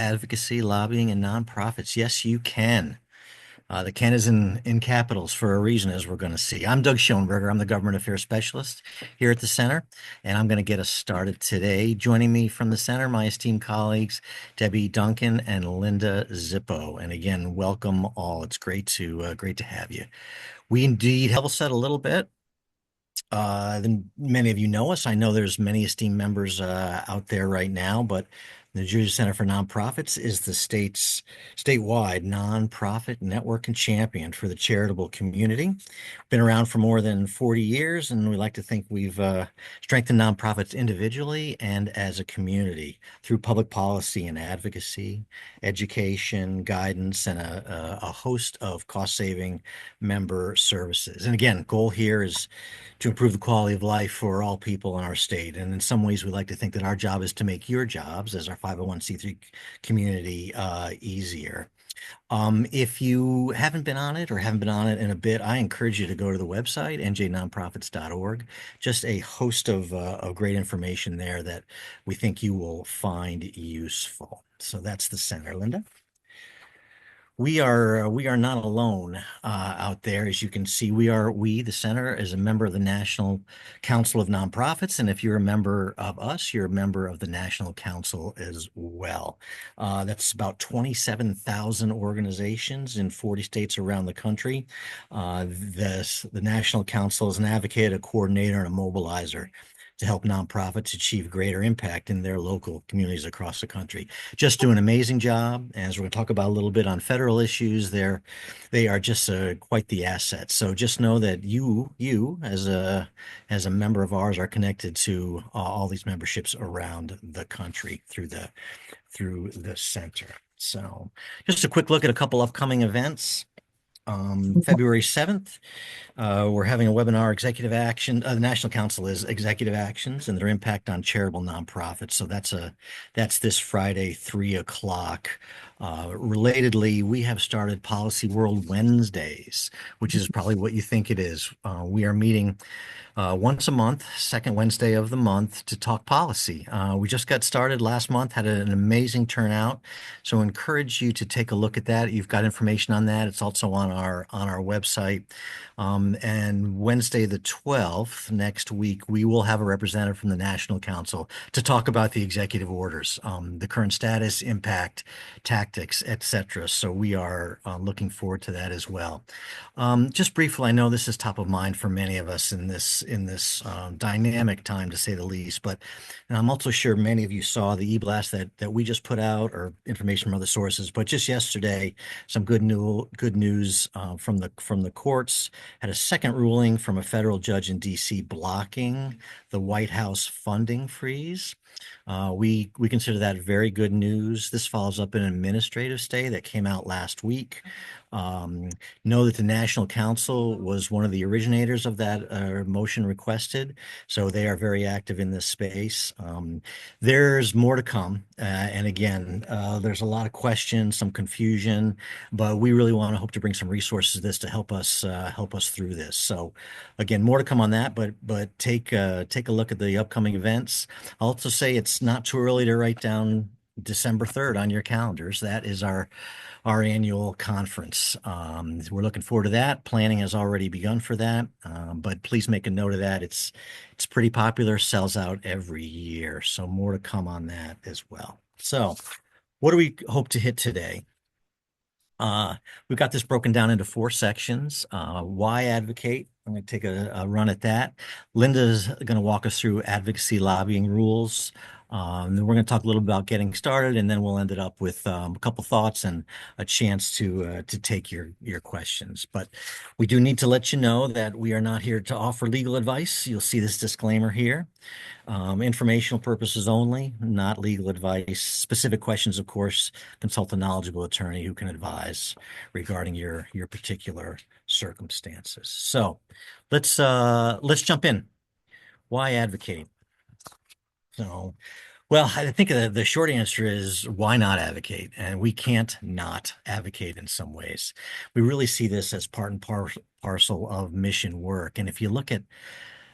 advocacy, lobbying, and nonprofits. Yes, you can. The Ken is in capitals for a reason, as we're going to see. I'm Doug Schoenberger. I'm the Government Affairs Specialist here at the Center, and I'm going to get us started today. Joining me from the Center, my esteemed colleagues, Debbie Duncan and Linda Czipo. And again, welcome all. It's great to have you. We indeed level set a little bit. Then many of you know us. I know there's many esteemed members out there right now, but the New Jersey Center for Nonprofits is the state's statewide nonprofit network and champion for the charitable community. Been around for more than 40 years, and we like to think we've strengthened nonprofits individually and as a community through public policy and advocacy, education, guidance, and a host of cost-saving member services. And again, goal here is to improve the quality of life for all people in our state. And in some ways, we like to think that our job is to make your jobs as our 501c3 community easier. If you haven't been on it or haven't been on it in a bit, I encourage you to go to the website, njnonprofits.org. Just a host of great information there that we think you will find useful. So that's the center, Linda. We are not alone out there. As you can see, the center is a member of the National Council of Nonprofits, and if you're a member of us, you're a member of the National Council as well. That's about 27,000 organizations in 40 states around the country. The National Council is an advocate, a coordinator, and a mobilizer to help nonprofits achieve greater impact in their local communities across the country. Just do an amazing job. As we're going to talk about a little bit on federal issues, they are just quite the asset. So just know that you as a member of ours are connected to all these memberships around the country through the center. So just a quick look at a couple upcoming events. February 7th, we're having a webinar, Executive Action. The National Council is Executive Actions and their impact on charitable nonprofits. So that's this Friday, 3 o'clock. Relatedly, we have started Policy World Wednesdays, which is probably what you think it is. We are meeting once a month, second Wednesday of the month, to talk policy. We just got started last month, had an amazing turnout. So encourage you to take a look at that. You've got information on that. It's also on our website. And Wednesday the 12th, next week, we will have a representative from the National Council to talk about the executive orders, the current status, impact, tactics, etc. So we are looking forward to that as well. Just briefly, I know this is top of mind for many of us in this dynamic time, to say the least. But I'm also sure many of you saw the e-blast that we just put out, or information from other sources. But just yesterday, some good news from the courts. Had a second ruling from a federal judge in D.C. blocking the White House funding freeze. We consider that very good news. This follows up an administrative stay that came out last week. Know that the National Council was one of the originators of that motion requested, so they are very active in this space. There's more to come, and again, there's a lot of questions, some confusion, but we really want to hope to bring some resources to this to help us through this. So, again, more to come on that, but take a look at the upcoming events. I'll also say it's not too early to write down December 3rd on your calendars. That is our annual conference. We're looking forward to that. Planning has already begun for that, but please make a note of that. It's pretty popular, sells out every year. So more to come on that as well. So what do we hope to hit today? We've got this broken down into 4 sections. Why advocate? I'm going to take a run at that. Linda's going to walk us through advocacy lobbying rules. Then we're going to talk a little about getting started, and then we'll end it up with a couple thoughts and a chance to take your questions. But we do need to let you know that we are not here to offer legal advice. You'll see this disclaimer here. Informational purposes only, not legal advice. Specific questions, of course, consult a knowledgeable attorney who can advise regarding your particular circumstances. So let's jump in. Why advocate? So, well, I think the short answer is why not advocate? And we can't not advocate in some ways. We really see this as part and parcel of mission work. And if you look at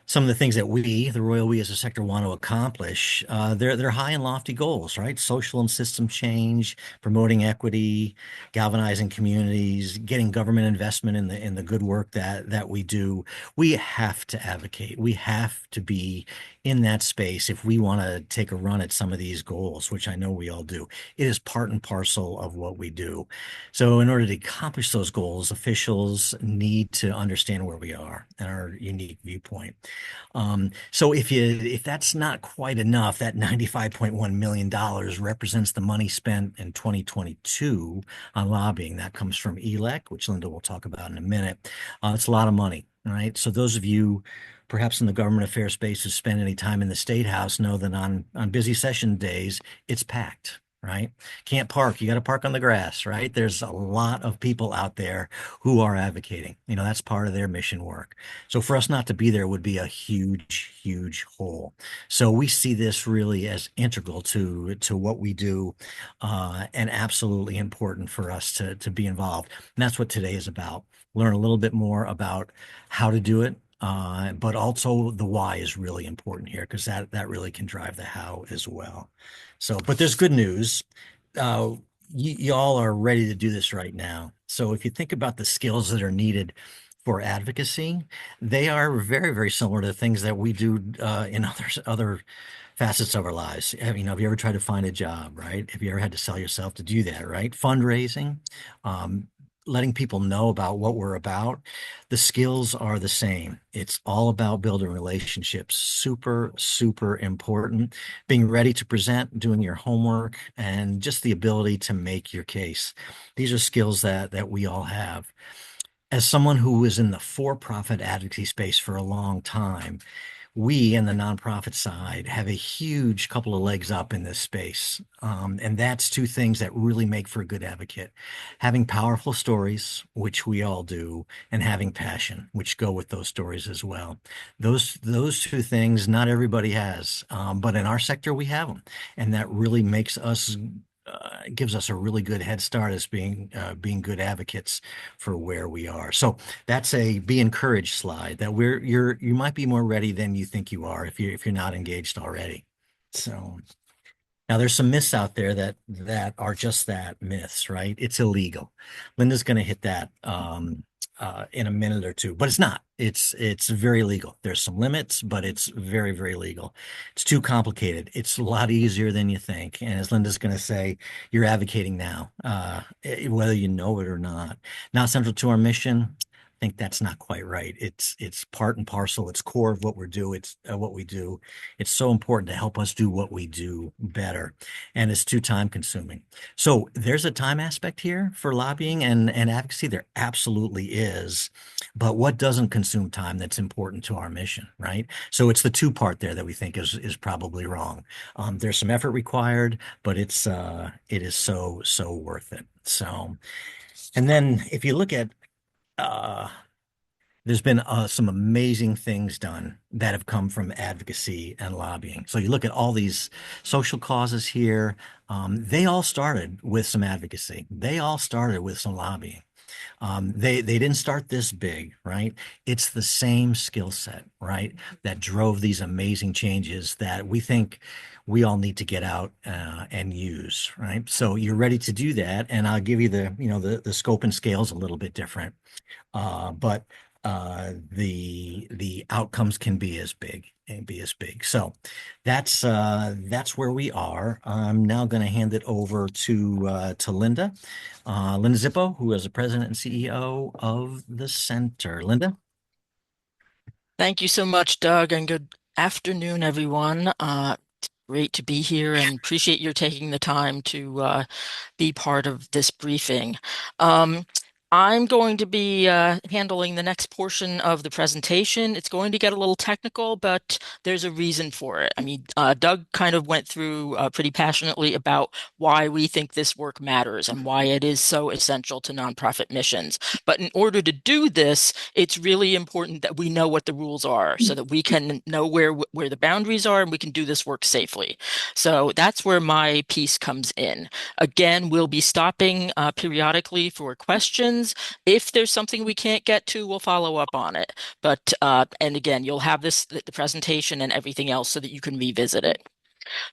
some of the things that we, the royal we as a sector, want to accomplish, they're high and lofty goals, right? Social and system change, promoting equity, galvanizing communities, getting government investment in the good work that we do. We have to advocate. We have to be in that space if we want to take a run at some of these goals, which I know we all do. It is part and parcel of what we do. So in order to accomplish those goals, officials need to understand where we are and our unique viewpoint. So if that's not quite enough, that $95.1 million represents the money spent in 2022 on lobbying. That comes from ELEC, which Linda will talk about in a minute. It's a lot of money, right? So those of you perhaps in the government affairs space who spend any time in the State House know that on busy session days, it's packed. Right? Can't park. You got to park on the grass, right? There's a lot of people out there who are advocating. That's part of their mission work. So for us not to be there would be a huge, huge hole. So we see this really as integral to what we do, and absolutely important for us to be involved. And that's what today is about. Learn a little bit more about how to do it. But also the why is really important here because that really can drive the how as well. So, but there's good news. Uh, y'all are ready to do this right now. So if you think about the skills that are needed for advocacy, they are very, very similar to things that we do in other facets of our lives. Have you ever tried to find a job, right? Have you ever had to sell yourself to do that, right? Fundraising, um, letting people know about what we're about. The skills are the same. It's all about building relationships. Super, super important. Being ready to present, doing your homework, and just the ability to make your case. These are skills that we all have. As someone who was in the for-profit advocacy space for a long time, we in the nonprofit side have a huge couple of legs up in this space. And that's two things that really make for a good advocate. Having powerful stories, which we all do, and having passion, which go with those stories as well. Those two things not everybody has, but in our sector we have them. And that really makes us gives us a really good head start as being good advocates for where we are. So that's a be encouraged slide that you might be more ready than you think you are if you're not engaged already. So now there's some myths out there that are just that, myths, right? It's illegal. Linda's going to hit that in a minute or two, but it's not. It's very legal. There's some limits, but it's very, very legal. It's too complicated. It's a lot easier than you think. And as Linda's going to say, you're advocating now, whether you know it or not. Not central to our mission. I think that's not quite right. It's part and parcel. It's core of what we do. It's what we do. It's so important to help us do what we do better, and it's too time consuming. So there's a time aspect here for lobbying and advocacy. There absolutely is, but what doesn't consume time that's important to our mission, right? So it's the two part there that we think is probably wrong. There's some effort required, but it is so worth it. So, and then if you look at uh, there's been some amazing things done that have come from advocacy and lobbying. So you look at all these social causes here, they all started with some advocacy. They all started with some lobbying. They didn't start this big, right? It's the same skill set, right, that drove these amazing changes that we think we all need to get out and use, right? So you're ready to do that, and I'll give you the scope and scales a little bit different. But the outcomes can be as big and be as big. So that's where we are. I'm now going to hand it over to Linda, Linda Czipo, who is the president and CEO of the center. Linda. Thank you so much, Doug, and good afternoon, everyone. It's great to be here and appreciate your taking the time to be part of this briefing. I'm going to be handling the next portion of the presentation. It's going to get a little technical, but there's a reason for it. I mean, Doug kind of went through pretty passionately about why we think this work matters and why it is so essential to nonprofit missions. But in order to do this, it's really important that we know what the rules are so that we can know where the boundaries are and we can do this work safely. So that's where my piece comes in. Again, we'll be stopping periodically for questions. questions. If there's something we can't get to, we'll follow up on it. But and again, you'll have the presentation and everything else so that you can revisit it.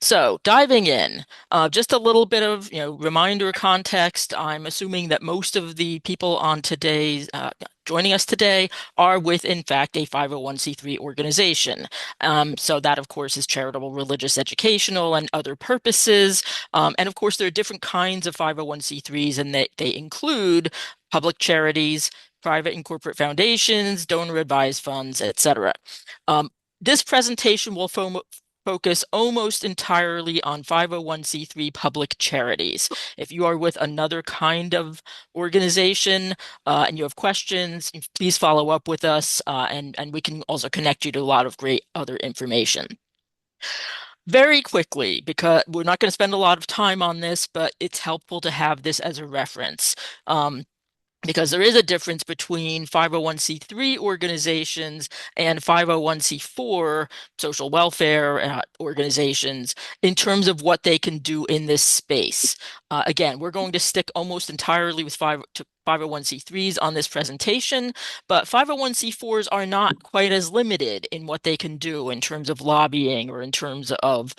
So diving in, just a little bit of reminder context. I'm assuming that most of the people on today's joining us today are with, in fact, a 501c3 organization. So that, of course, is charitable, religious, educational, and other purposes. And of course, there are different kinds of 501c3s, and they include public charities, private and corporate foundations, donor-advised funds, etc. Um, this presentation will focus almost entirely on 501c3 public charities. If you are with another kind of organization and you have questions, please follow up with us and we can also connect you to a lot of great other information. Very quickly, because we're not going to spend a lot of time on this, but it's helpful to have this as a reference. Because there is a difference between 501c3 organizations and 501c4 social welfare organizations in terms of what they can do in this space. Again, we're going to stick almost entirely with 501c3s on this presentation, but 501c4s are not quite as limited in what they can do in terms of lobbying or in terms of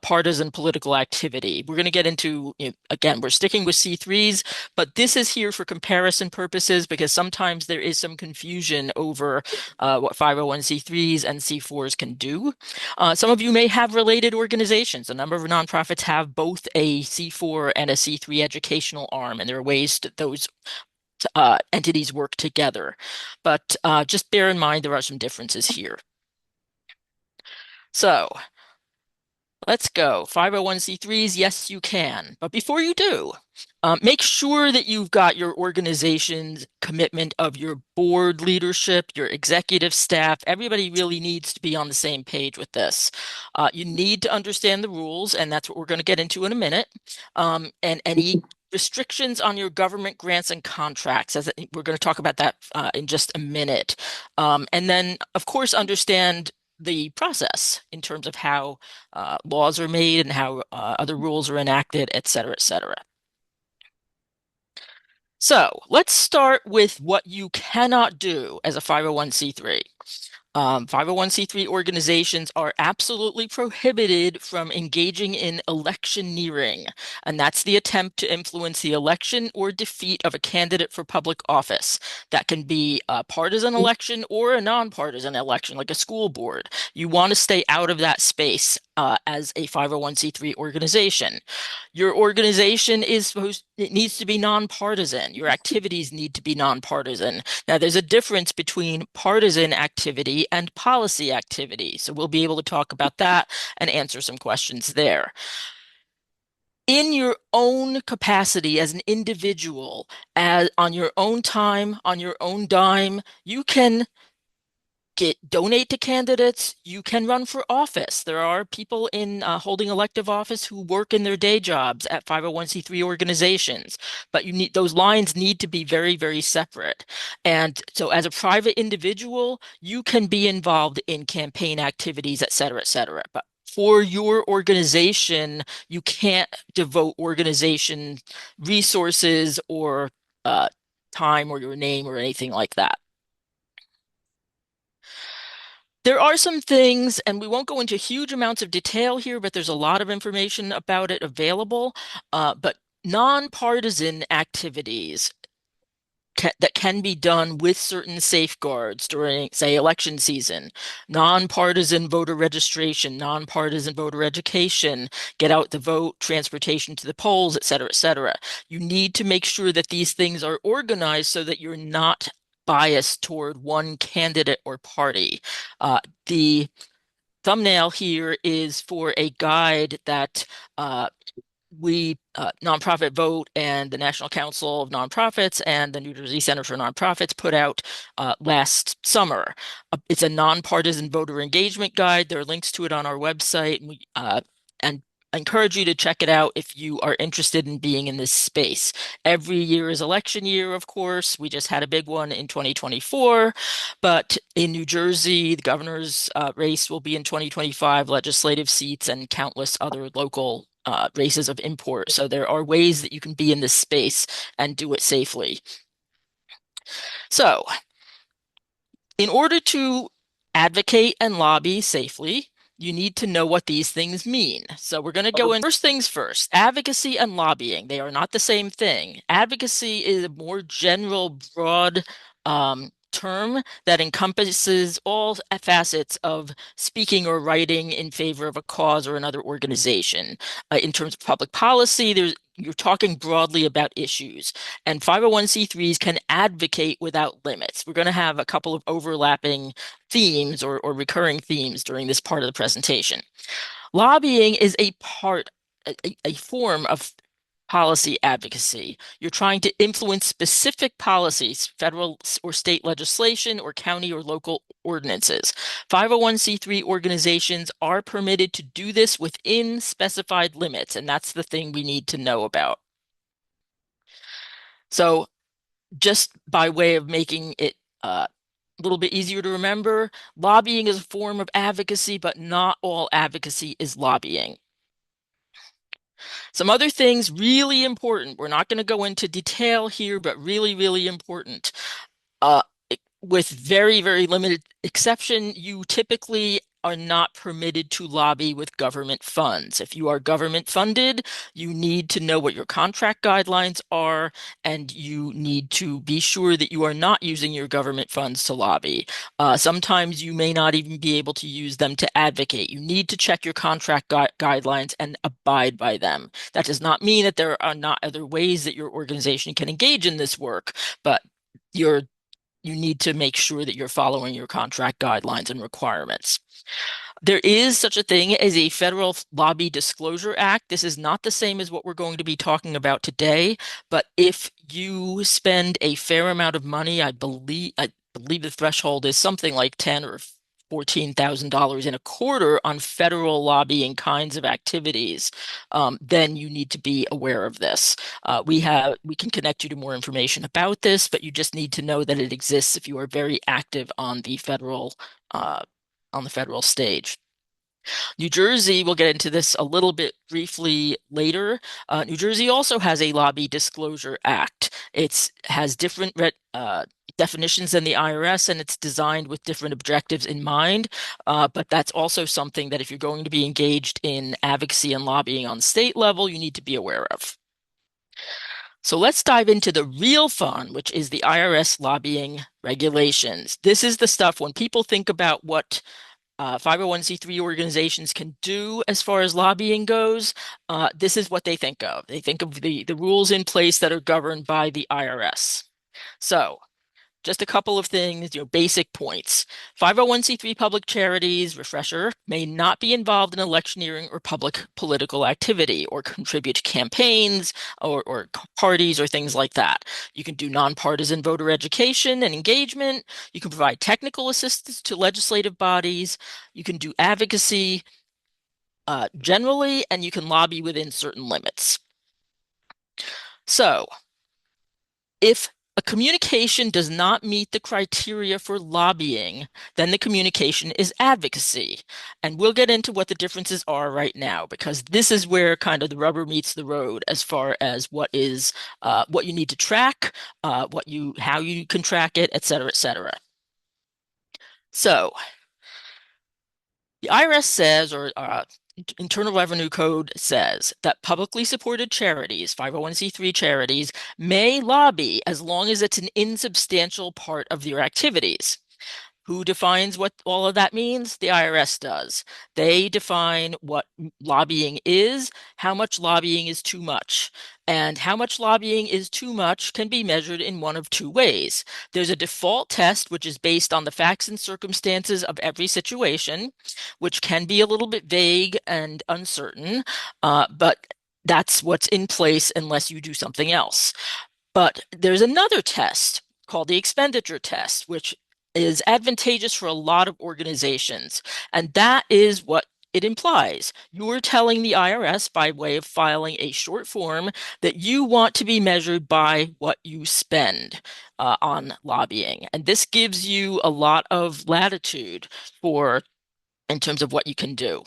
partisan political activity. We're going to get into, again, we're sticking with C3s, but this is here for comparison purposes because sometimes there is some confusion over what 501c3s and C4s can do. Some of you may have related organizations. A number of nonprofits have both a C4 and a C3 educational arm, and there are ways that those entities work together. But just bear in mind there are some differences here. So let's go. 501c3s, yes, you can. But before you do, make sure that you've got your organization's commitment of your board leadership, your executive staff. Everybody really needs to be on the same page with this. You need to understand the rules, and that's what we're going to get into in a minute. And any restrictions on your government grants and contracts, as we're going to talk about that in just a minute. And then, of course, understand the process in terms of how laws are made and how other rules are enacted, et cetera, et cetera. So let's start with what you cannot do as a 501c3. 501c3 organizations are absolutely prohibited from engaging in electioneering, and that's the attempt to influence the election or defeat of a candidate for public office. That can be a partisan election or a nonpartisan election, like a school board. You want to stay out of that space as a 501c3 organization. Your organization it needs to be nonpartisan. Your activities need to be nonpartisan. Now, there's a difference between partisan activity and policy activity. So we'll be able to talk about that and answer some questions there. In your own capacity as an individual, on your own time, on your own dime, you can donate to candidates. You can run for office. There are people in holding elective office who work in their day jobs at 501c3 organizations, but those lines need to be very, very separate. And so as a private individual, you can be involved in campaign activities, et cetera, et cetera. But for your organization, you can't devote organization resources or time or your name or anything like that. There are some things, and we won't go into huge amounts of detail here, but there's a lot of information about it available. But nonpartisan activities that can be done with certain safeguards during, say, election season, nonpartisan voter registration, nonpartisan voter education, get out the vote, transportation to the polls, et cetera, et cetera. You need to make sure that these things are organized so that you're not biased toward one candidate or party. The thumbnail here is for a guide that we, Nonprofit Vote and the National Council of Nonprofits and the New Jersey Center for Nonprofits put out last summer. It's a nonpartisan voter engagement guide. There are links to it on our website, and I encourage you to check it out if you are interested in being in this space. Every year is election year, of course. We just had a big one in 2024, but in New Jersey, the governor's race will be in 2025, legislative seats, and countless other local races of import. So there are ways that you can be in this space and do it safely. So, in order to advocate and lobby safely, you need to know what these things mean. So we're going to go in first things first. Advocacy and lobbying, they are not the same thing. Advocacy is a more general, broad term that encompasses all facets of speaking or writing in favor of a cause or another organization. In terms of public policy, you're talking broadly about issues, and 501c3s can advocate without limits. We're going to have a couple of overlapping themes or recurring themes during this part of the presentation. Lobbying is a form of policy advocacy. You're trying to influence specific policies, federal or state legislation, or county or local ordinances. 501c3 organizations are permitted to do this within specified limits, and that's the thing we need to know about. So just by way of making it a little bit easier to remember, lobbying is a form of advocacy, but not all advocacy is lobbying. Some other things really important. We're not going to go into detail here, but really, really important. Uh, with very, very limited exception, you typically are not permitted to lobby with government funds. If you are government funded, you need to know what your contract guidelines are, and you need to be sure that you are not using your government funds to lobby. Sometimes you may not even be able to use them to advocate. You need to check your contract guidelines and abide by them. That does not mean that there are not other ways that your organization can engage in this work, but you're you need to make sure that you're following your contract guidelines and requirements. There is such a thing as a Federal Lobby Disclosure Act. This is not the same as what we're going to be talking about today, but if you spend a fair amount of money, I believe the threshold is something like 10 or $14,000 in a quarter on federal lobbying kinds of activities, then you need to be aware of this. We can connect you to more information about this, but you just need to know that it exists if you are very active uh, on the federal stage. New Jersey, we'll get into this a little bit briefly later. New Jersey also has a Lobby Disclosure Act. It has different definitions than the IRS, and it's designed with different objectives in mind. But that's also something that if you're going to be engaged in advocacy and lobbying on state level, you need to be aware of. So let's dive into the real fun, which is the IRS lobbying regulations. This is the stuff when people think about what 501c3 organizations can do as far as lobbying goes. This is what they think of. They think of the rules in place that are governed by the IRS. So just a couple of things, basic points. 501c3 public charities, refresher, may not be involved in electioneering or public political activity or contribute to campaigns or parties or things like that. You can do nonpartisan voter education and engagement. You can provide technical assistance to legislative bodies. You can do advocacy generally, and you can lobby within certain limits. So, if a communication does not meet the criteria for lobbying, then the communication is advocacy. And we'll get into what the differences are right now, because this is where kind of the rubber meets the road as far as what you need to track, how you can track it, et cetera, et cetera. So the IRS says, or Internal Revenue Code says, that publicly supported charities, 501c3 charities, may lobby as long as it's an insubstantial part of their activities. Who defines what all of that means? The IRS does. They define what lobbying is, how much lobbying is too much. And how much lobbying is too much can be measured in one of two ways. There's a default test, which is based on the facts and circumstances of every situation, which can be a little bit vague and uncertain, but that's what's in place unless you do something else. But there's another test called the expenditure test, which is advantageous for a lot of organizations. And that is what it implies. You're telling the IRS by way of filing a short form that you want to be measured by what you spend on lobbying. And this gives you a lot of latitude in terms of what you can do.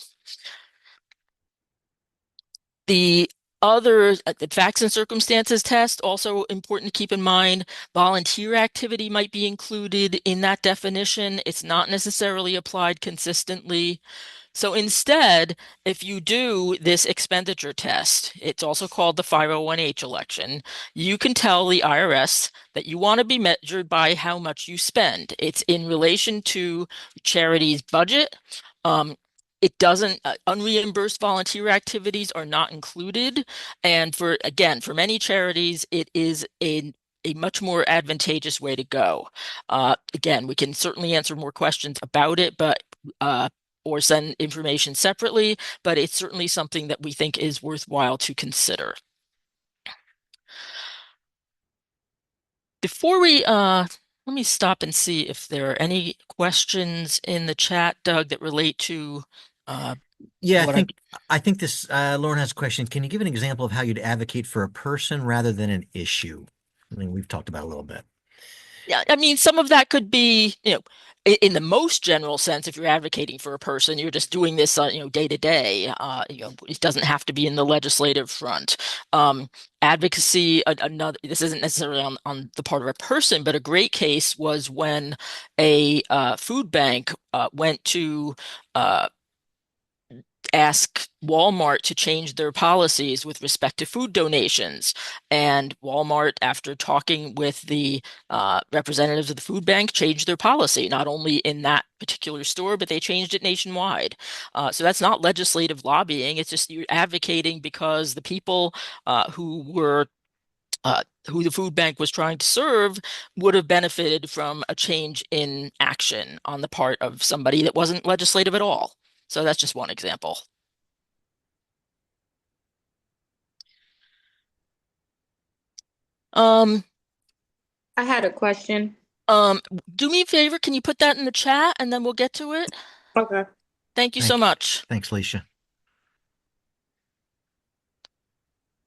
The Other the facts and circumstances test, also important to keep in mind. Volunteer activity might be included in that definition. It's not necessarily applied consistently. So instead, if you do this expenditure test, it's also called the 501H election, you can tell the IRS that you want to be measured by how much you spend. It's in relation to charity's budget. Um, it doesn't, unreimbursed volunteer activities are not included. And again, for many charities, it is a much more advantageous way to go. Again, we can certainly answer more questions about it, but or send information separately, but it's certainly something that we think is worthwhile to consider. Before let me stop and see if there are any questions in the chat, Doug, that relate to uh, Yeah, what I I think this Lauren has a question. Can you give an example of how you'd advocate for a person rather than an issue? I mean, we've talked about it a little bit. Yeah, I mean, some of that could be, in the most general sense, if you're advocating for a person, you're just doing this, day to day. It doesn't have to be in the legislative front. Advocacy, another, this isn't necessarily on the part of a person, but a great case was when a food bank went to uh, ask Walmart to change their policies with respect to food donations. And Walmart, after talking with the representatives of the food bank, changed their policy, not only in that particular store, but they changed it nationwide. So that's not legislative lobbying. It's just you're advocating because the people who the food bank was trying to serve would have benefited from a change in action on the part of somebody that wasn't legislative at all. So that's just one example. Um, I had a question. um, do me a favor, can you put that in the chat and then we'll get to it? Okay. Thank you so Thank, much. thanks, Alicia.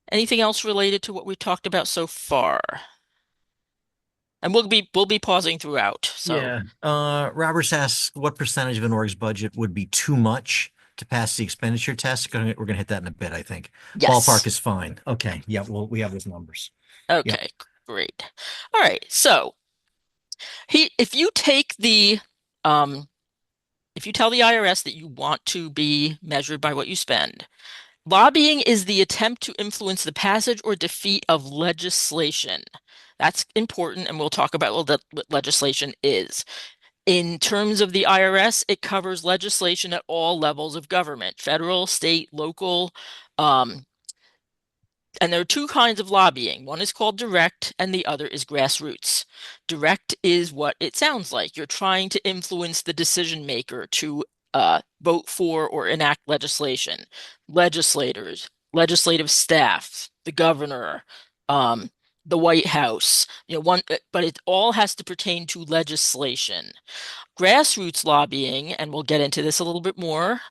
Anything else related to what we've talked about so far? And we'll be pausing throughout. So Yeah. Roberts asks, what percentage of an org's budget would be too much to pass the expenditure test? We're gonna hit that in a bit, I think. Ballpark yes. is fine. Okay. Yeah, well, we have those numbers. Yep. Okay, great. All right. So if you take um if you tell the IRS that you want to be measured by what you spend, lobbying is the attempt to influence the passage or defeat of legislation. That's important, and we'll talk about what legislation is. In terms of the IRS, it covers legislation at all levels of government, federal, state, local. Um, and there are two kinds of lobbying. One is called direct, and the other is grassroots. Direct is what it sounds like. You're trying to influence the decision maker to vote for or enact legislation. Legislators, legislative staff, the governor, um, the White House. But it all has to pertain to legislation. Grassroots lobbying, and we'll get into this a little bit more,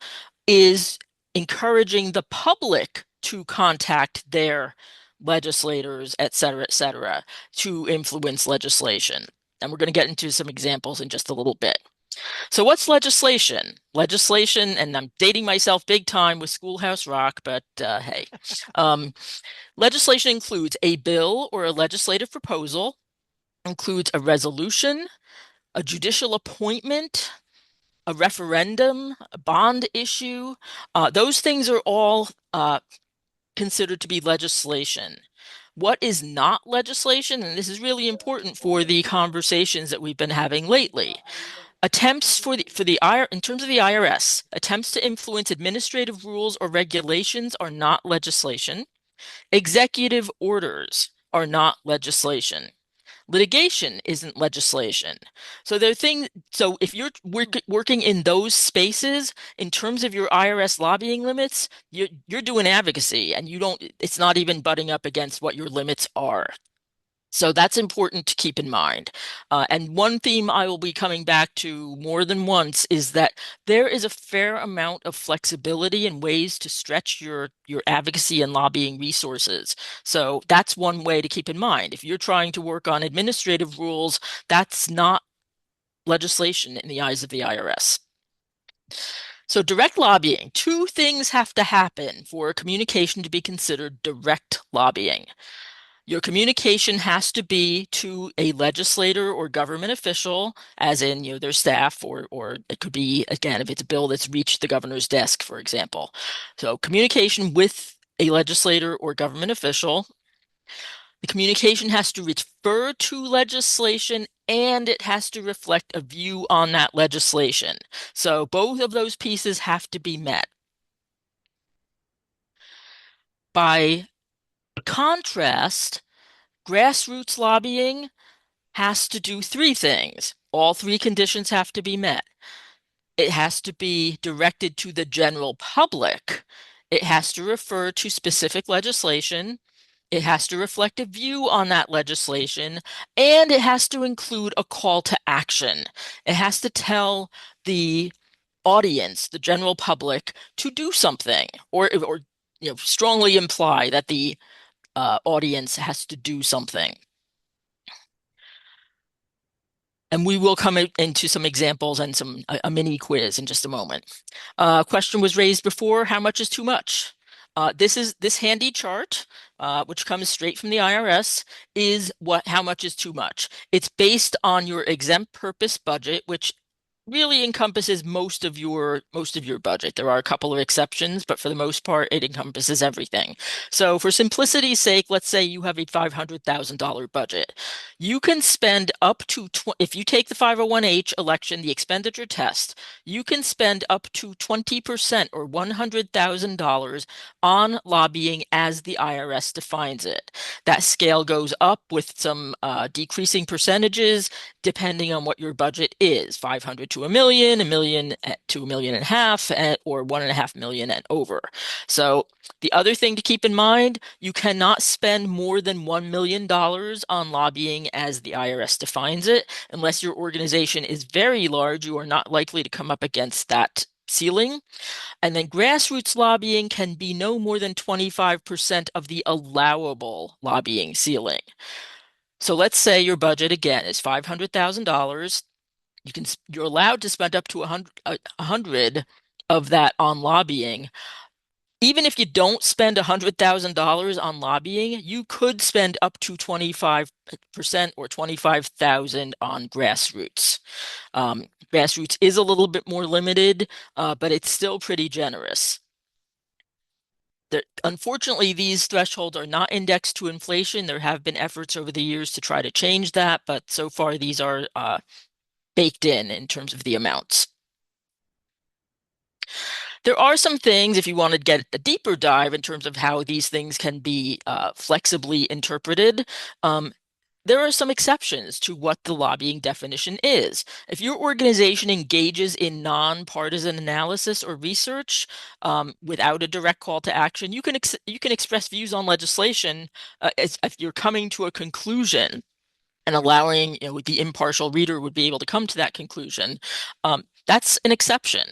is encouraging the public to contact their legislators, et cetera, to influence legislation. And we're going to get into some examples in just a little bit. So what's legislation? Legislation, and I'm dating myself big time with Schoolhouse Rock, but hey. Legislation includes a bill or a legislative proposal, includes a resolution, a judicial appointment, a referendum, a bond issue. Those things are all considered to be legislation. What is not legislation, and this is really important for the conversations that we've been having lately. Attempts in terms of the IRS, attempts to influence administrative rules or regulations are not legislation. Executive orders are not legislation. Litigation isn't legislation. So if you're working in those spaces, in terms of your IRS lobbying limits, you're doing advocacy and it's not even butting up against what your limits are. So that's important to keep in mind. And one theme I will be coming back to more than once is that there is a fair amount of flexibility and ways to stretch your advocacy and lobbying resources. So that's one way to keep in mind. If you're trying to work on administrative rules, that's not legislation in the eyes of the IRS. So direct lobbying, two things have to happen for communication to be considered direct lobbying. Your communication has to be to a legislator or government official, as in, their staff, or it could be, again, if it's a bill that's reached the governor's desk, for example. So communication with a legislator or government official. The communication has to refer to legislation and it has to reflect a view on that legislation. So both of those pieces have to be met. By contrast, grassroots lobbying has to do three things. All three conditions have to be met. It has to be directed to the general public. It has to refer to specific legislation. It has to reflect a view on that legislation, and it has to include a call to action. It has to tell the audience, the general public, to do something, or strongly imply that the audience has to do something. And we will come into some examples and a mini quiz in just a moment. Question was raised before, how much is too much? This handy chart, which comes straight from the IRS, is how much is too much. It's based on your exempt purpose budget, which really encompasses most of your budget. There are a couple of exceptions, but for the most part, it encompasses everything. So for simplicity's sake, let's say you have a $500,000 budget. You can spend up to, if you take the 501H election, the expenditure test, you can spend up to 20% or $100,000 on lobbying as the IRS defines it. That scale goes up with some decreasing percentages depending on what your budget is, 500 to $1 million to $1.5 million, or $1.5 million and over. So the other thing to keep in mind, you cannot spend more than $1 million on lobbying as the IRS defines it. Unless your organization is very large, you are not likely to come up against that ceiling. And then grassroots lobbying can be no more than 25% of the allowable lobbying ceiling. So let's say your budget again is $500,000. You're allowed to spend up to 100 of that on lobbying. Even if you don't spend $100,000 on lobbying, you could spend up to 25% or 25,000 on grassroots. Grassroots is a little bit more limited, but it's still pretty generous. Unfortunately, these thresholds are not indexed to inflation. There have been efforts over the years to try to change that, but so far these are baked in terms of the amounts. There are some things, if you want to get a deeper dive in terms of how these things can be flexibly interpreted, there are some exceptions to what the lobbying definition is. If your organization engages in nonpartisan analysis or research without a direct call to action, you can express views on legislation as if you're coming to a conclusion and allowing the impartial reader would be able to come to that conclusion. That's an exception.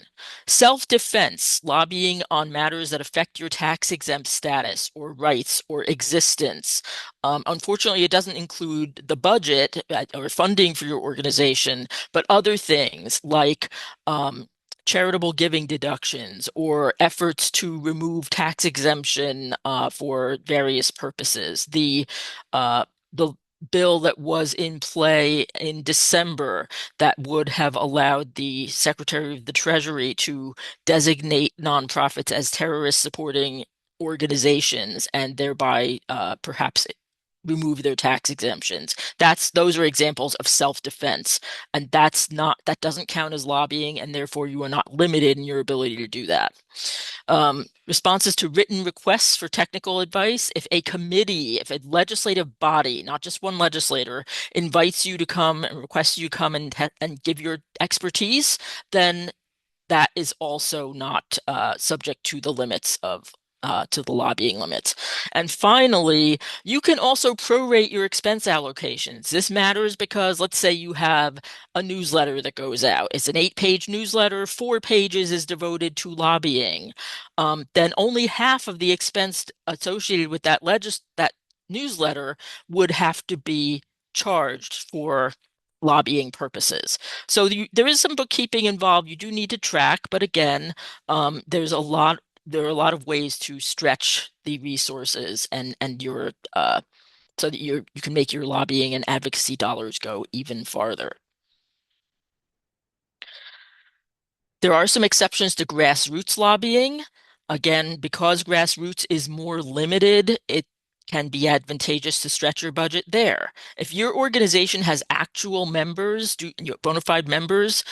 Self-defense, lobbying on matters that affect your tax-exempt status or rights or existence. Unfortunately, it doesn't include the budget or funding for your organization, but other things like charitable giving deductions or efforts to remove tax exemption for various purposes. The bill that was in play in December that would have allowed the Secretary of the Treasury to designate nonprofits as terrorist supporting organizations and thereby perhaps remove their tax exemptions. Those are examples of self-defense, and that doesn't count as lobbying, and therefore you are not limited in your ability to do that. Responses to written requests for technical advice. If a legislative body, not just one legislator, invites you to come and requests you to come and give your expertise, then that is also not subject to the limits of to the lobbying limits. And finally, you can also prorate your expense allocations. This matters because let's say you have a newsletter that goes out. It's an 8-page newsletter, 4 pages is devoted to lobbying. Then only half of the expense associated with that newsletter would have to be charged for lobbying purposes. So there is some bookkeeping involved. You do need to track, but again, there are a lot of ways to stretch the resources and your so that you can make your lobbying and advocacy dollars go even farther. There are some exceptions to grassroots lobbying. Again, because grassroots is more limited, it can be advantageous to stretch your budget there. If your organization has actual members, bona fide members,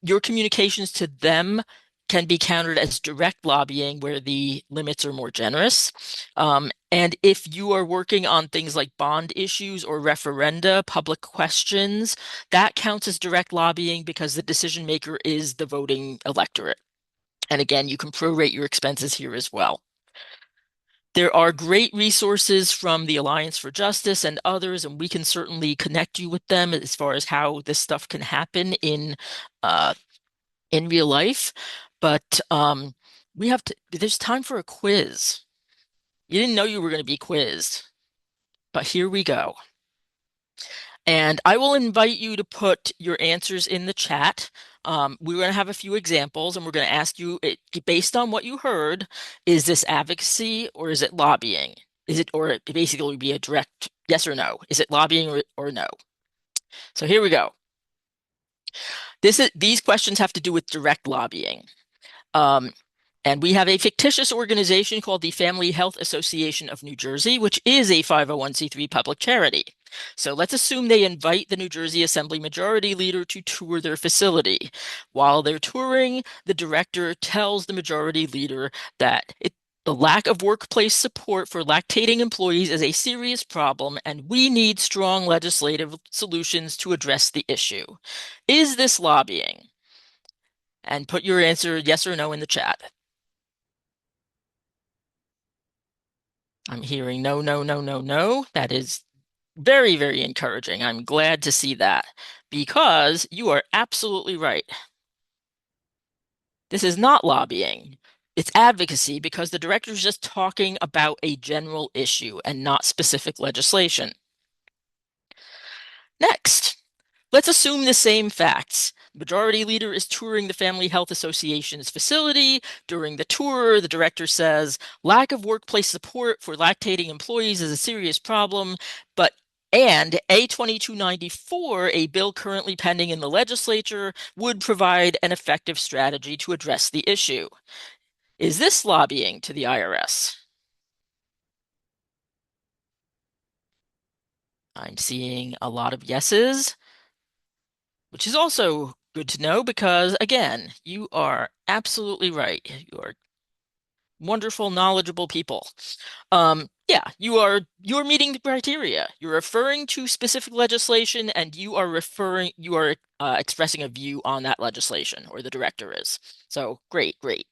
your communications to them can be counted as direct lobbying where the limits are more generous. And if you are working on things like bond issues or referenda, public questions, that counts as direct lobbying because the decision maker is the voting electorate. And again, you can prorate your expenses here as well. There are great resources from the Alliance for Justice and others, and we can certainly connect you with them as far as how this stuff can happen in real life. But there's time for a quiz. You didn't know you were going to be quizzed, but here we go. And I will invite you to put your answers in the chat. We're going to have a few examples, and we're going to ask you, based on what you heard, is this advocacy or is it lobbying? Or it basically would be a direct yes or no. Is it lobbying or no? So here we go. These questions have to do with direct lobbying. And we have a fictitious organization called the Family Health Association of New Jersey, which is a 501c3 public charity. So let's assume they invite the New Jersey Assembly Majority Leader to tour their facility. While they're touring, the director tells the Majority Leader that the lack of workplace support for lactating employees is a serious problem, and we need strong legislative solutions to address the issue. Is this lobbying? And put your answer yes or no in the chat. I'm hearing no, no, no, no, no. That is very, very encouraging. I'm glad to see that because you are absolutely right. This is not lobbying. It's advocacy because the director is just talking about a general issue and not specific legislation. Next. Let's assume the same facts. Majority Leader is touring the Family Health Association's facility. During the tour, the director says, lack of workplace support for lactating employees is a serious problem, and A2294, a bill currently pending in the legislature, would provide an effective strategy to address the issue. Is this lobbying to the IRS? I'm seeing a lot of yeses, which is also good to know because, again, you are absolutely right. You are wonderful, knowledgeable people. Yeah, you're meeting the criteria. You're referring to specific legislation and you are expressing a view on that legislation, or the director is. So great, great.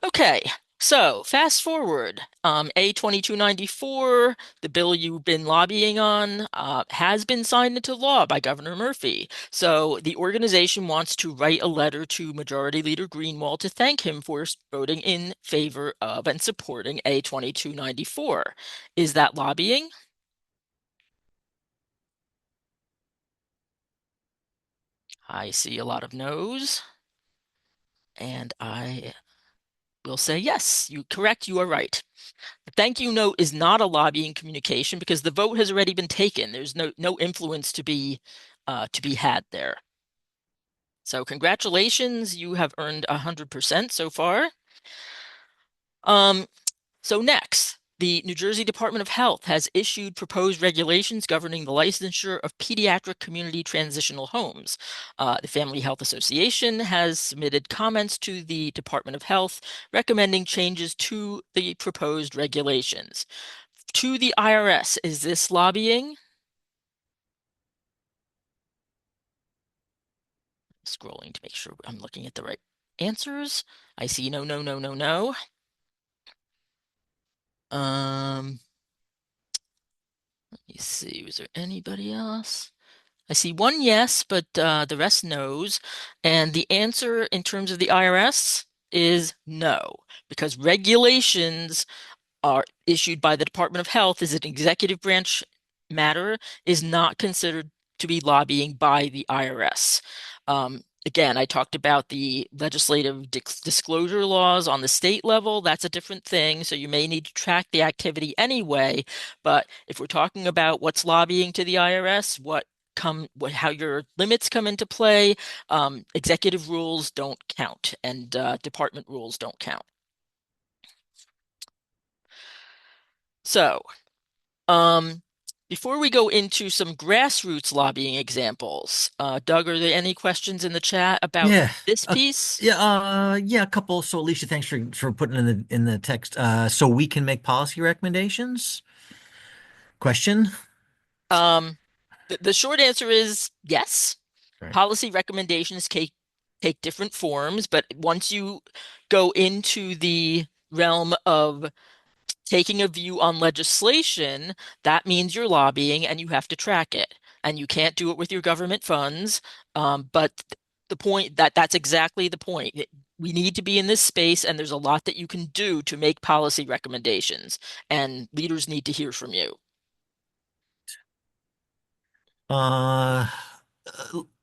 Okay, so fast forward. A2294, the bill you've been lobbying on, has been signed into law by Governor Murphy. So the organization wants to write a letter to Majority Leader Greenwald to thank him for voting in favor of and supporting A2294. Is that lobbying? I see a lot of no's. And I will say yes, correct, you are right. The thank you note is not a lobbying communication because the vote has already been taken. There's no influence to be had there. So congratulations, you have earned 100% so far. So next, the New Jersey Department of Health has issued proposed regulations governing the licensure of pediatric community transitional homes. The Family Health Association has submitted comments to the Department of Health recommending changes to the proposed regulations. To the IRS, is this lobbying? Scrolling to make sure I'm looking at the right answers. I see no, no, no, no, no. Let me see, was there anybody else? I see one yes, but the rest no's. And the answer in terms of the IRS is no, because regulations are issued by the Department of Health is an executive branch matter is not considered to be lobbying by the IRS. Again, I talked about the legislative disclosure laws on the state level. That's a different thing. So you may need to track the activity anyway. But if we're talking about what's lobbying to the IRS, how your limits come into play, executive rules don't count and department rules don't count. So, um, before we go into some grassroots lobbying examples, Doug, are there any questions in the chat about Yeah. this piece? Yeah, a couple. So Alicia, thanks for putting in the text. So we can make policy recommendations? Question? Um, the short answer is yes. Right. Policy recommendations take different forms, but once you go into the realm of taking a view on legislation, that means you're lobbying and you have to track it. And you can't do it with your government funds. But the point that's exactly the point. We need to be in this space, and there's a lot that you can do to make policy recommendations, and leaders need to hear from you. Uh,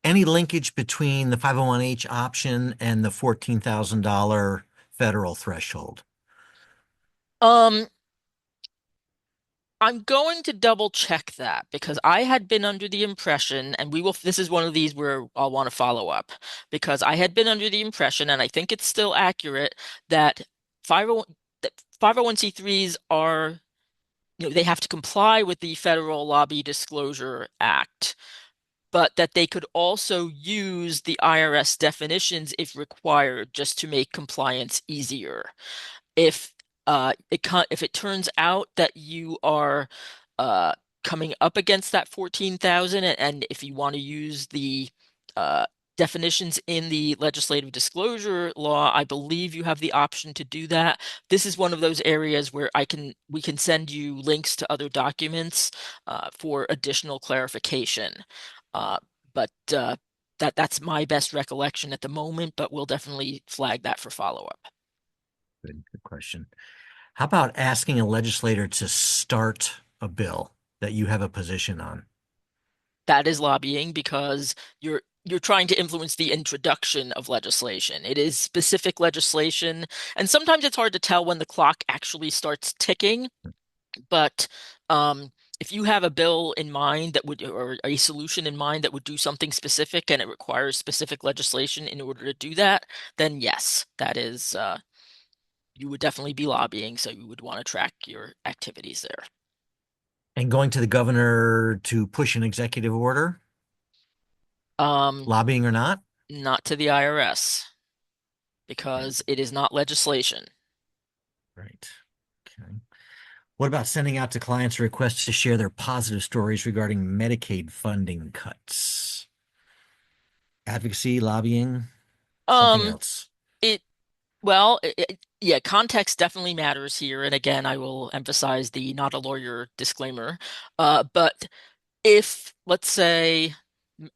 any linkage between the 501(h) option and the $14,000 federal threshold? Um, I'm going to double check that because I had been under the impression, and this is one of these where I'll want to follow up because I had been under the impression, and I think it's still accurate, that 501, that 501(c)(3)s are, they have to comply with the Federal Lobby Disclosure Act, but that they could also use the IRS definitions if required just to make compliance easier. If if it turns out that you are uh coming up against that 14,000, and if you want to use the uh definitions in the legislative disclosure law, I believe you have the option to do that. This is one of those areas where we can send you links to other documents for additional clarification. Uh, but that's my best recollection at the moment, but we'll definitely flag that for follow-up. Good question. How about asking a legislator to start a bill that you have a position on? That is lobbying because you're trying to influence the introduction of legislation. It is specific legislation, and sometimes it's hard to tell when the clock actually starts ticking. But if you have a bill in mind or a solution in mind that would do something specific and it requires specific legislation in order to do that, then yes, that is, you would definitely be lobbying. So you would want to track your activities there. And going to the governor to push an executive order, Um, lobbying or not? Not to the IRS Right. because it is not legislation. Right. Okay. What about sending out to clients requests to share their positive stories regarding Medicaid funding cuts? Advocacy, lobbying, something Um, else. it yeah, context definitely matters here. And again, I will emphasize the not a lawyer disclaimer. But if, let's say,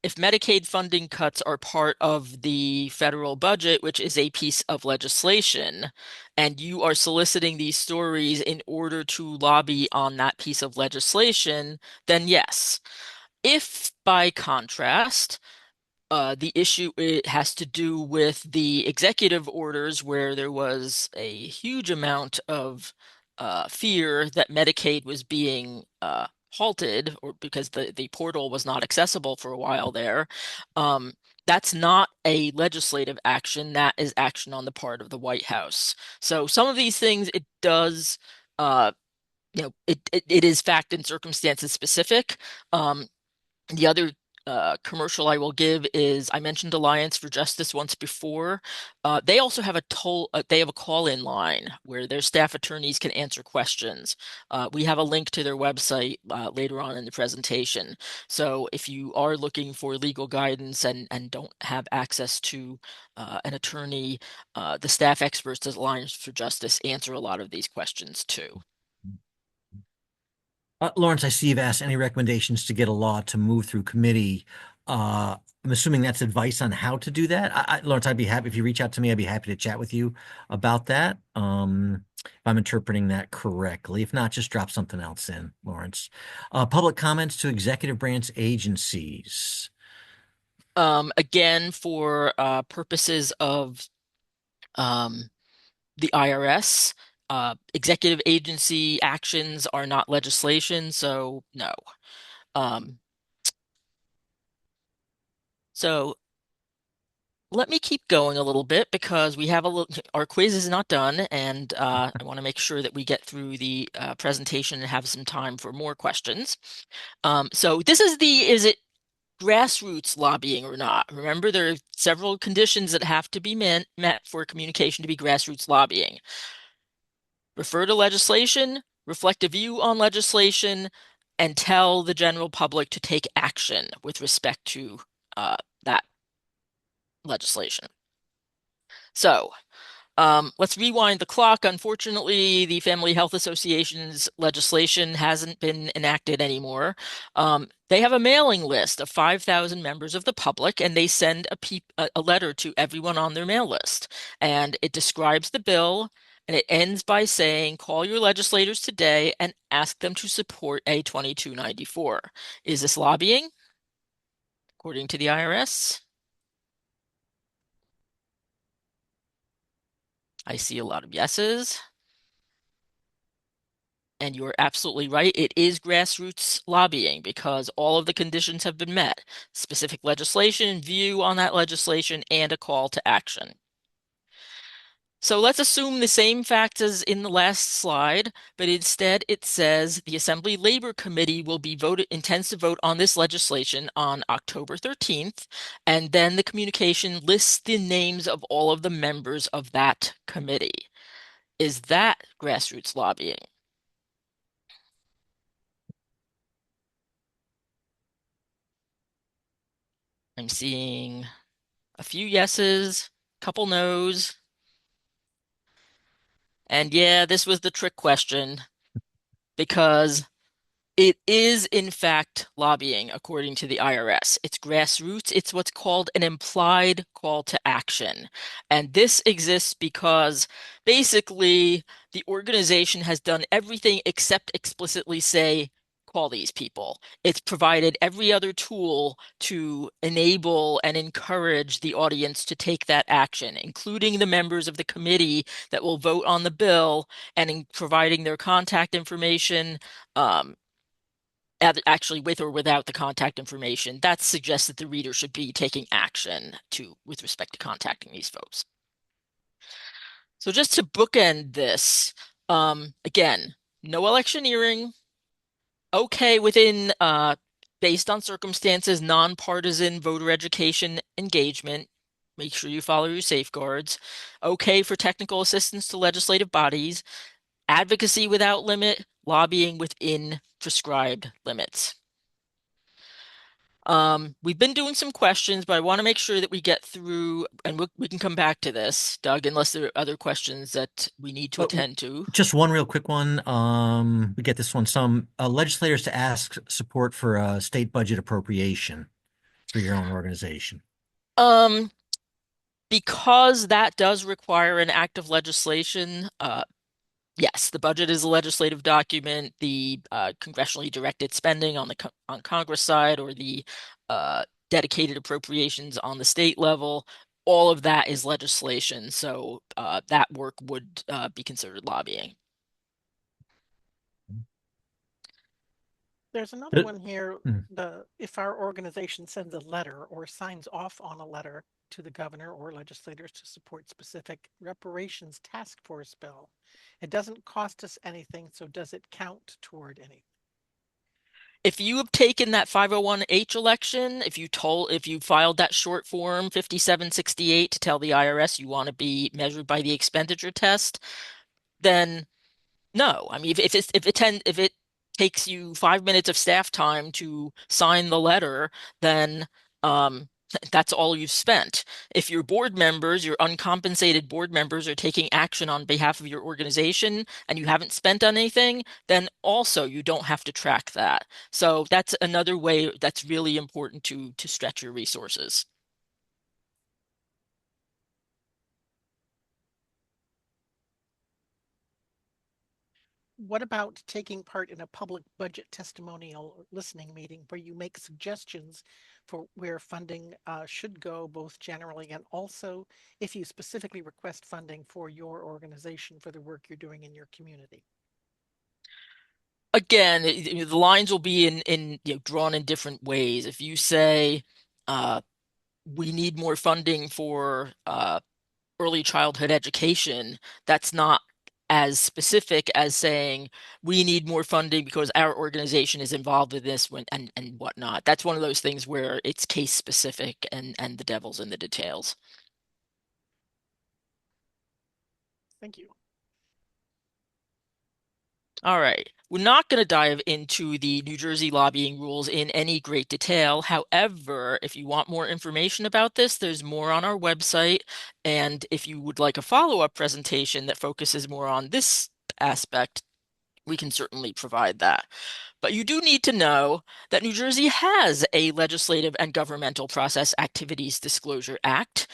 if Medicaid funding cuts are part of the federal budget, which is a piece of legislation, and you are soliciting these stories in order to lobby on that piece of legislation, then yes. If, by contrast, the issue it has to do with the executive orders where there was a huge amount of fear that Medicaid was being halted or because the portal was not accessible for a while there. Um, that's not a legislative action. That is action on the part of the White House. So some of these things it does, it is fact and circumstances specific. The other commercial I will give is I mentioned Alliance for Justice once before. They also have they have a call-in line where their staff attorneys can answer questions. We have a link to their website later on in the presentation. So if you are looking for legal guidance and don't have access to an attorney, the staff experts at Alliance for Justice answer a lot of these questions too. Lawrence, I see you've asked any recommendations to get a law to move through committee. I'm assuming that's advice on how to do that. Lawrence, I'd be happy if you reach out to me. I'd be happy to chat with you about that. If I'm interpreting that correctly. If not, just drop something else in, Lawrence. Public comments to executive branch agencies. Again, for purposes of um, the IRS, executive agency actions are not legislation, so no. Um, so let me keep going a little bit because we have our quiz is not done, and I want to make sure that we get through the presentation and have some time for more questions. So this is is it grassroots lobbying or not? Remember, there are several conditions that have to be met for communication to be grassroots lobbying. Refer to legislation, reflect a view on legislation, and tell the general public to take action with respect to that legislation. So let's rewind the clock. Unfortunately, the Family Health Association's legislation hasn't been enacted anymore. They have a mailing list of 5,000 members of the public, and they send a letter to everyone on their mail list. And it describes the bill, and it ends by saying, call your legislators today and ask them to support A 2294. Is this lobbying, according to the IRS? I see a lot of yeses. And you're absolutely right. It is grassroots lobbying because all of the conditions have been met. Specific legislation, view on that legislation, and a call to action. So let's assume the same facts as in the last slide, but instead it says the Assembly Labor Committee intends to vote on this legislation on October 13th, and then the communication lists the names of all of the members of that committee. Is that grassroots lobbying? I'm seeing a few yeses, couple nos. And yeah, this was the trick question because it is, in fact, lobbying, according to the IRS. It's grassroots. It's what's called an implied call to action. And this exists because basically the organization has done everything except explicitly say, call these people. It's provided every other tool to enable and encourage the audience to take that action, including the members of the committee that will vote on the bill and in providing their contact information. Um, Actually, with or without the contact information, that suggests that the reader should be taking action with respect to contacting these folks. So just to bookend this, again, no electioneering, okay within based on circumstances, nonpartisan voter education engagement. Make sure you follow your safeguards. Okay for technical assistance to legislative bodies, advocacy without limit, lobbying within prescribed limits. We've been doing some questions, but I want to make sure that we get through, and we can come back to this, Doug, unless there are other questions that we need to attend to. Just one real quick one. We get this one. Some legislators to ask support for a state budget appropriation for your own organization. Um, because that does require an act of legislation, yes, the budget is a legislative document. The congressionally directed spending on Congress side or the dedicated appropriations on the state level, all of that is legislation. So that work would be considered lobbying. There's another one here. Mm. If our organization sends a letter or signs off on a letter to the governor or legislators to support specific reparations task force bill, it doesn't cost us anything. So does it count toward anything? If you have taken that 501H election, if you filed that short form 5768 to tell the IRS you want to be measured by the expenditure test, then no. I mean, if it takes you 5 minutes of staff time to sign the letter, then that's all you've spent. If your board members, your uncompensated board members are taking action on behalf of your organization and you haven't spent on anything, then also you don't have to track that. So that's another way that's really important to stretch your resources. What about taking part in a public budget testimonial listening meeting where you make suggestions for where funding should go, both generally and also if you specifically request funding for your organization for the work you're doing in your community? Again, the lines will be drawn in different ways. If you say we need more funding for early childhood education, that's not as specific as saying we need more funding because our organization is involved in this and whatnot. That's one of those things where it's case specific and the devil's in the details. Thank you. All right. We're not going to dive into the New Jersey lobbying rules in any great detail. However, if you want more information about this, there's more on our website. And if you would like a follow-up presentation that focuses more on this aspect, we can certainly provide that. But you do need to know that New Jersey has a Legislative and Governmental Process Activities Disclosure Act.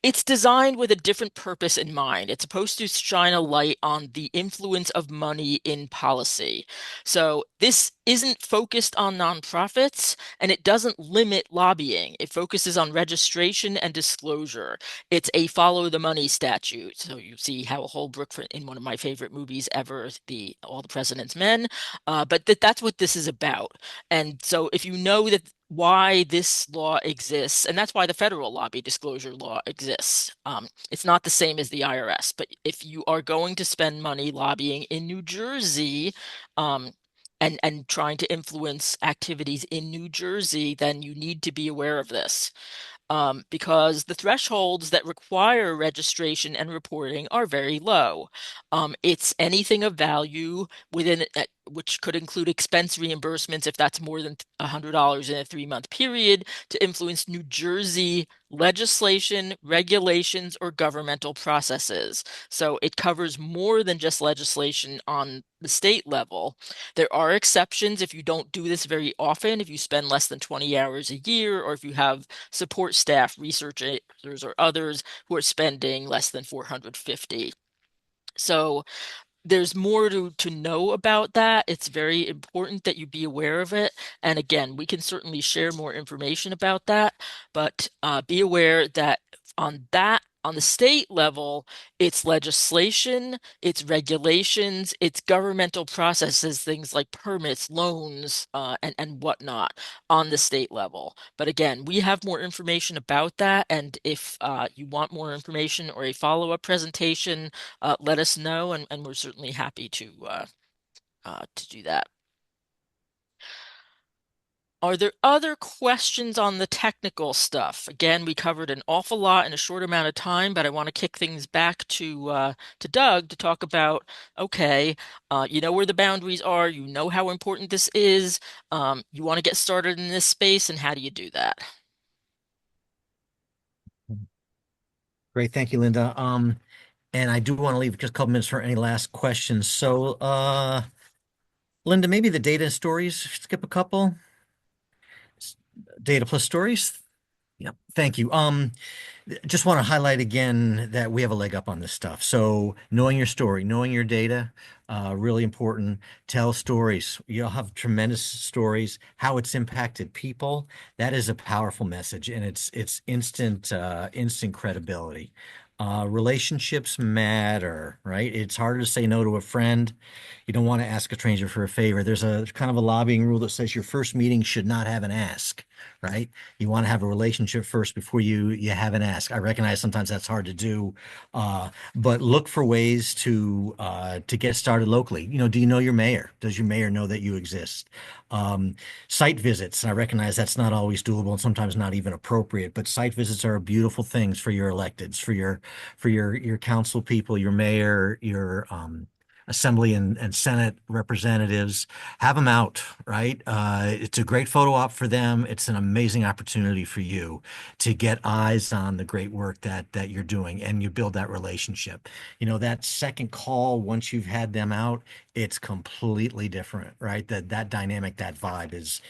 It's designed with a different purpose in mind. It's supposed to shine a light on the influence of money in policy. So this isn't focused on nonprofits, and it doesn't limit lobbying. It focuses on registration and disclosure. It's a follow the money statute. So you see Hal Holbrook in one of my favorite movies ever, the All the President's Men. But that's what this is about. And so if you know that why this law exists, and that's why the federal lobby disclosure law exists. It's not the same as the IRS, but if you are going to spend money lobbying in New Jersey, and trying to influence activities in New Jersey, then you need to be aware of this. Because the thresholds that require registration and reporting are very low. It's anything of value within which could include expense reimbursements if that's more than $100 in a 3-month period to influence New Jersey legislation, regulations, or governmental processes. So it covers more than just legislation on the state level. There are exceptions if you don't do this very often, if you spend less than 20 hours a year, or if you have support staff, researchers, or others who are spending less than 450. So there's more to know about that. It's very important that you be aware of it. And again, we can certainly share more information about that, but be aware that on the state level, it's legislation, it's regulations, it's governmental processes, things like permits, loans, and whatnot on the state level. But again, we have more information about that. And if you want more information or a follow-up presentation, let us know, and we're certainly happy to do that. Are there other questions on the technical stuff? Again, we covered an awful lot in a short amount of time, but I want to kick things back to Doug to talk about, okay, you know where the boundaries are, you know how important this is, you want to get started in this space, and how do you do that? Great, thank you, Linda. And I do want to leave just a couple minutes for any last questions. So, Linda, maybe the data stories, skip a couple. Data plus stories. Yep. Thank you. Just want to highlight again that we have a leg up on this stuff. So knowing your story, knowing your data, really important. Tell stories. You'll have tremendous stories, how it's impacted people. That is a powerful message, and it's instant credibility. Relationships matter, right? It's harder to say no to a friend. You don't want to ask a stranger for a favor. There's a kind of a lobbying rule that says your first meeting should not have an ask, right? You want to have a relationship first before you have an ask. I recognize sometimes that's hard to do, but look for ways to get started locally. You know, do you know your mayor? Does your mayor know that you exist? Site visits. And I recognize that's not always doable and sometimes not even appropriate, but site visits are beautiful things for your electeds, for your council people, your mayor, your Assembly and Senate representatives. Have them out, right? It's a great photo op for them. It's an amazing opportunity for you to get eyes on the great work that you're doing, and you build that relationship. That second call, once you've had them out, it's completely different, right? That dynamic, that vibe is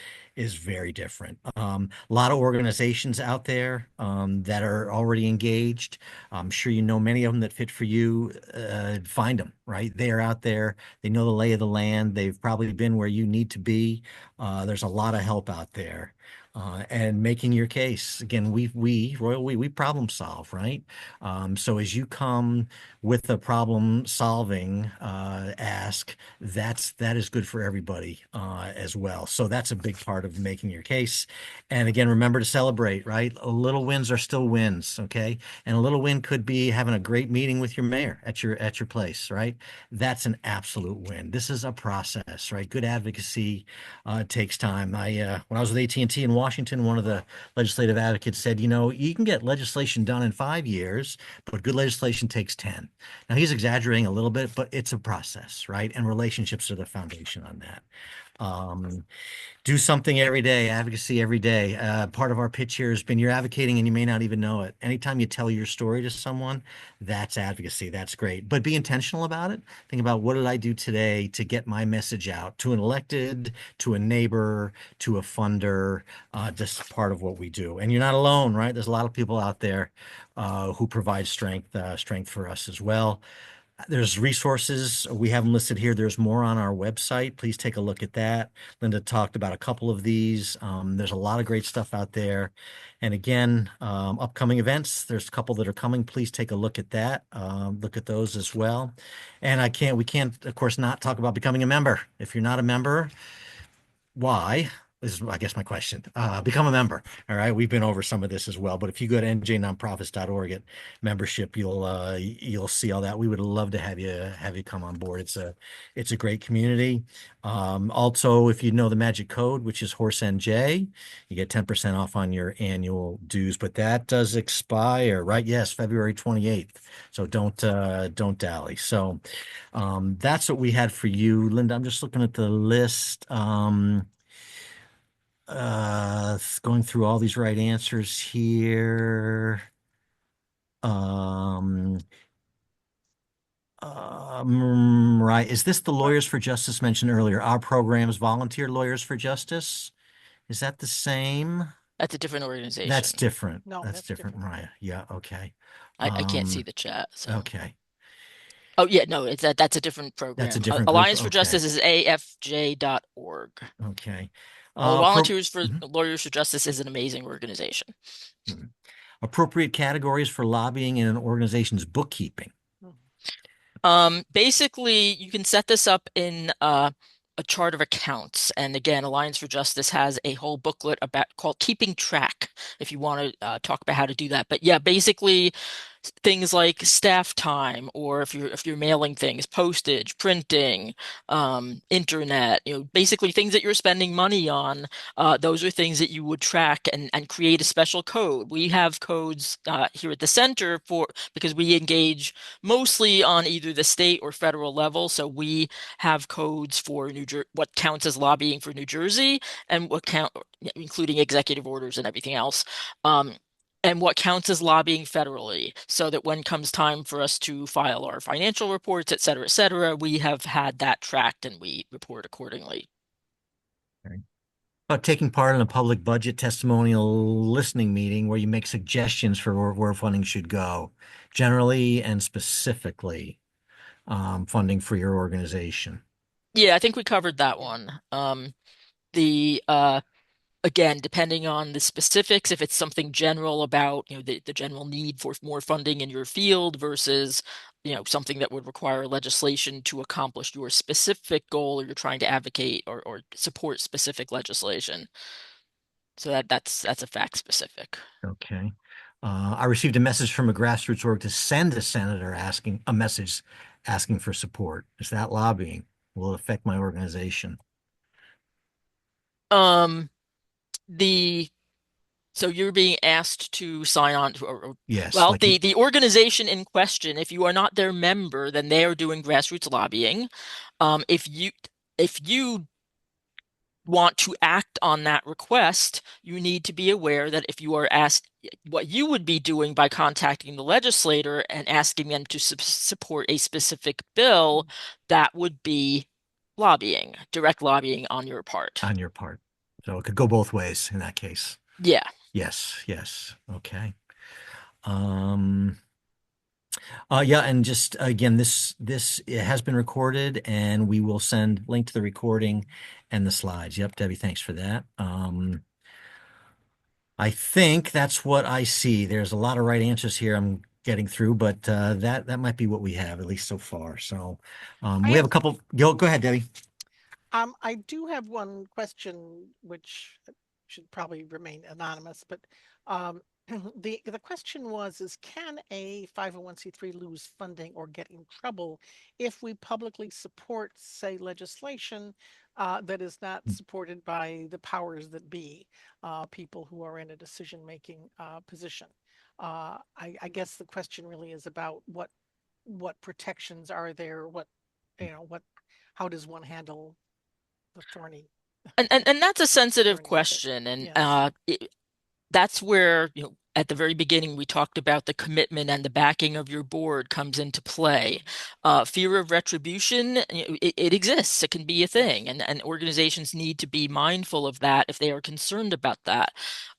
very different. A lot of organizations out there that are already engaged. I'm sure you know many of them that fit for you. Find them, right? They are out there. They know the lay of the land. They've probably been where you need to be. There's a lot of help out there. And making your case. Again, we problem solve, right? So as you come with a problem solving ask, that is good for everybody as well. So that's a big part of making your case. And again, remember to celebrate, right? Little wins are still wins, okay? And a little win could be having a great meeting with your mayor at your place, right? That's an absolute win. This is a process, right? Good advocacy takes time. When I was with AT&T in Washington, one of the legislative advocates said, you can get legislation done in 5 years, but good legislation takes 10. Now he's exaggerating a little bit, but it's a process, right? And relationships are the foundation on that. Do something every day, advocacy every day. Part of our pitch here has been you're advocating and you may not even know it. Anytime you tell your story to someone, that's advocacy. That's great. But be intentional about it. Think about, what did I do today to get my message out to an elected, to a neighbor, to a funder. Just part of what we do. And you're not alone, right? There's a lot of people out there who provide strength for us as well. There's resources. We have them listed here. There's more on our website. Please take a look at that. Linda talked about a couple of these. There's a lot of great stuff out there. And again, upcoming events, there's a couple that are coming. Please take a look at that. Look at those as well. And we can't, of course, not talk about becoming a member. If you're not a member, why? Is, I guess, my question. Become a member. All right. We've been over some of this as well, but if you go to njnonprofits.org at membership, you'll see all that. We would love to have you come on board. It's a great community. Also, if you know the magic code, which is horse NJ, you get 10% off on your annual dues, but that does expire, right? Yes, February 28th. So don't dally. So that's what we had for you, Linda. I'm just looking at the list. Going through all these right answers here. Right. Is this the Lawyers for Justice mentioned earlier? Our program's Volunteer Lawyers for Justice. Is that the same? That's a different organization. That's different. No, that's different, Mariah. Yeah. Okay. I can't see the chat. So. Okay. Oh yeah, no, that's a different program. That's a different Alliance group? for Justice is afj.org. Okay. Volunteers for Lawyers for Justice is an amazing organization. Appropriate categories for lobbying in an organization's bookkeeping. Basically, you can set this up in a chart of accounts. And again, Alliance for Justice has a whole booklet called Keeping Track, if you want to talk about how to do that. But yeah, basically things like staff time, or if you're mailing things, postage, printing, internet, basically things that you're spending money on. Those are things that you would track and create a special code. We have codes here at the center because we engage mostly on either the state or federal level. So we have codes for what counts as lobbying for New Jersey, and including executive orders and everything else. And what counts as lobbying federally, so that when comes time for us to file our financial reports, et cetera, we have had that tracked and we report accordingly. About taking part in a public budget testimonial listening meeting where you make suggestions for where funding should go, generally and specifically, funding for your organization. Yeah, I think we covered that one. Again, depending on the specifics, if it's something general about, the general need for more funding in your field versus, something that would require legislation to accomplish your specific goal, or you're trying to advocate or support specific legislation. So that's a fact specific. Okay. I received a message from a grassroots org to send a senator asking for support. Is that lobbying? Will it affect my organization? So you're being asked to sign on to, Yes, well, like you, the organization in question, if you are not their member, then they are doing grassroots lobbying. If you want to act on that request, you need to be aware that if you are asked what you would be doing by contacting the legislator and asking them to support a specific bill, that would be lobbying, direct lobbying on your part. on your part. So it could go both ways in that case. Yeah. Yes, yes. Okay. Um, yeah, and just again, this it has been recorded, and we will send link to the recording and the slides. Yep, Debbie, thanks for that. I think that's what I see. There's a lot of right answers here I'm getting through, but that might be what we have, at least so far. So I we have have- a couple. Go ahead, Debbie. I do have one question which should probably remain anonymous, but um, the question is can a 501c3 lose funding or get in trouble if we publicly support, say, legislation that is not supported by the powers that be, people who are in a decision-making position? I guess the question really is about what protections are there, how does one handle the thorny And that's a sensitive thorny wicket? question. And Yes. that's where, at the very beginning, we talked about the commitment and the backing of your board comes into play. Fear of retribution, it exists. It can be a Yes. thing, and organizations need to be mindful of that if they are concerned about that.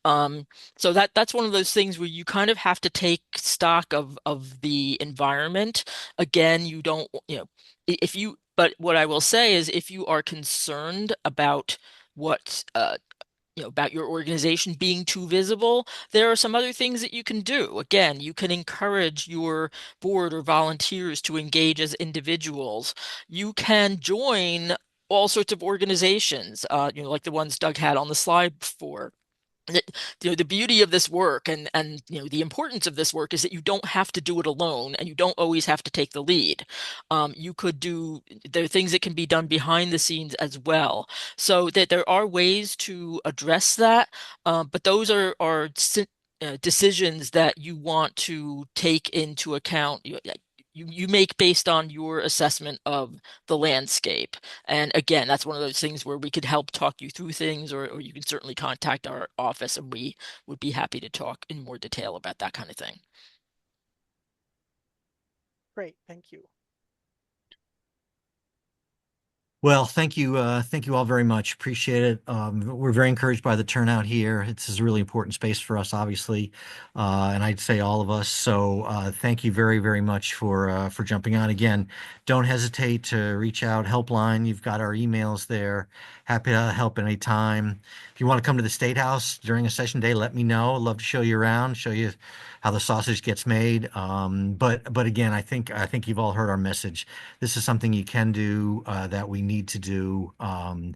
Um, so that's one of those things where you kind of have to take stock of the environment. Again, you don't, if you, but what I will say is if you are concerned about what about your organization being too visible, there are some other things that you can do. Again, you can encourage your board or volunteers to engage as individuals. You can join all sorts of organizations, like the ones Doug had on the slide before. The beauty of this work and the importance of this work is that you don't have to do it alone, and you don't always have to take the lead. There are things that can be done behind the scenes as well, so that there are ways to address that. But those are decisions that you want to take into account. You make based on your assessment of the landscape. And again, that's one of those things where we could help talk you through things, or you can certainly contact our office and we would be happy to talk in more detail about that kind of thing. Great. Thank you. Well, thank you all very much. Appreciate it. We're very encouraged by the turnout here. This is a really important space for us, obviously, and I'd say all of us. So thank you very, very much for jumping on. Again, don't hesitate to reach out. Helpline, you've got our emails there. Happy to help anytime. If you want to come to the State House during a session day, let me know. I'd love to show you around, show you how the sausage gets made. But again, I think you've all heard our message. This is something you can do that we need to do, and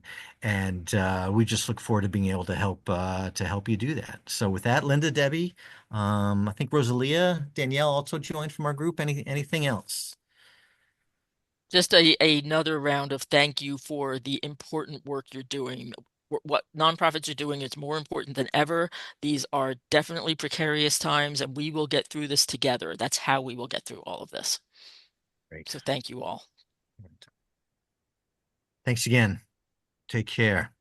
we just look forward to being able to help you do that. So with that, Linda, Debbie, I think Rosalia, Danielle also joined from our group. Anything else? Just another round of thank you for the important work you're doing. What nonprofits are doing is more important than ever. These are definitely precarious times, and we will get through this together. That's how we will get through all of this. Great. So thank you all. Thanks again. Take care.